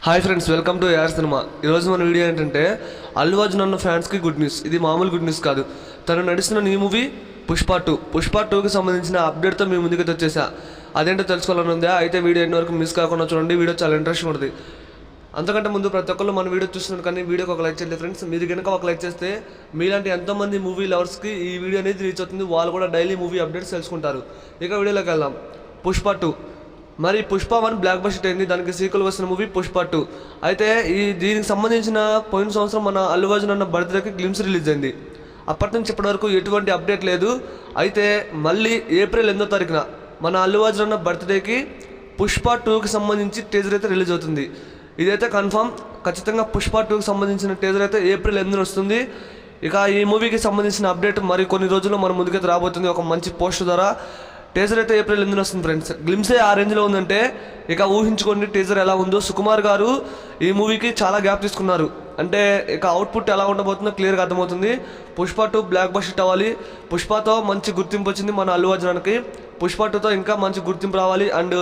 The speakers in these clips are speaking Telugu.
Hi friends, welcome to AR cinema. ఈరోజు మన వీడియో ఏంటంటే అల్లు అర్జున్ అన్న ఫ్యాన్స్కి గుడ్ న్యూస్. ఇది మామూలు గుడ్ న్యూస్ కాదు. తను నడుస్తున్న ఈ మూవీ పుష్ప 2కి సంబంధించిన అప్డేట్తో మీ ముందుకైతే వచ్చేసా. అదేంటో తెలుసుకోవాలని ఉందా? అయితే వీడియో ఎన్ని వరకు మిస్ కాకుండా చూడండి. వీడియో చాలా ఇంట్రెస్టింగ్ ఉంటుంది. అంతకంటే ముందు ప్రతి ఒక్కళ్ళు మన వీడియో చూస్తున్నారు, కానీ వీడియోకి ఒక లైక్ చేయండి ఫ్రెండ్స్. మీరు కనుక ఒక లైక్ చేస్తే మీలాంటి ఎంతోమంది మూవీ లవర్స్కి ఈ వీడియో అనేది రీచ్ అవుతుంది. వాళ్ళు కూడా డైలీ మూవీ అప్డేట్స్ తెలుసుకుంటారు. ఇక వీడియోలోకి వెళ్దాం. పుష్ప 2 మరి పుష్ప 1 బ్లాక్ బస్టర్ అయింది. దానికి సీక్వెల్ వస్తున్న మూవీ పుష్ప 2. అయితే దీనికి సంబంధించిన పోయిన సంవత్సరం మన అల్లు అర్జున్ అన్న బర్త్డేకి గ్లిమ్స్ రిలీజ్ అయింది. అప్పటి నుంచి ఇప్పటి వరకు ఎటువంటి అప్డేట్ లేదు. అయితే మళ్ళీ ఏప్రిల్ 8వ తారీఖున మన అల్లు అర్జున్ అన్న బర్త్డేకి పుష్ప 2కి సంబంధించి టీజర్ అయితే రిలీజ్ అవుతుంది. ఇదైతే కన్ఫర్మ్. ఖచ్చితంగా పుష్ప 2కి సంబంధించిన టీజర్ అయితే ఏప్రిల్ 8న వస్తుంది. ఇక ఈ మూవీకి సంబంధించిన అప్డేట్ మరి కొన్ని రోజుల్లో మన ముందుకైతే రాబోతుంది. ఒక మంచి పోస్ట్ ద్వారా టీజర్ అయితే ఏప్రిల్ 8న వస్తుంది ఫ్రెండ్స్. గ్లిమ్సే ఆ రేంజ్లో ఉందంటే ఇక ఊహించుకోండి టీజర్ ఎలా ఉందో. సుకుమార్ గారు ఈ మూవీకి చాలా గ్యాప్ తీసుకున్నారు. అంటే ఇక అవుట్పుట్ ఎలా ఉండబోతుందో క్లియర్గా అర్థమవుతుంది. పుష్ప 2 బ్లాక్ బస్టర్ అవ్వాలి. పుష్పతో మంచి గుర్తింపు వచ్చింది మన అల్లు అర్జున్కి. పుష్ప 2తో ఇంకా మంచి గుర్తింపు రావాలి. అండ్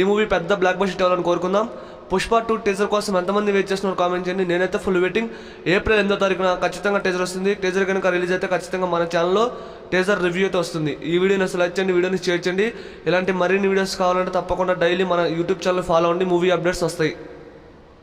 ఈ మూవీ పెద్ద బ్లాక్ బస్టర్ అవ్వాలని కోరుకుందాం. పుష్ప 2 టీజర్ కోసం ఎంతమంది వెయిట్ చేస్తున్నారు కామెంట్ చేయండి. నేనైతే ఫుల్ వెయిటింగ్. ఏప్రిల్ 8వ తారీఖున ఖచ్చితంగా టీజర్ వస్తుంది. టీజర్ కనుక రిలీజ్ అయితే ఖచ్చితంగా మన ఛానల్లో టీజర్ రివ్యూ అయితే వస్తుంది. ఈ వీడియోని అసలు లైక్ చేయండి, వీడియోని షేర్ చేయండి. ఇలాంటి మరిన్ని వీడియోస్ కావాలంటే తప్పకుండా డైలీ మన యూట్యూబ్ ఛానల్ ఫాలో అవ్వండి. మూవీ అప్డేట్స్ వస్తాయి.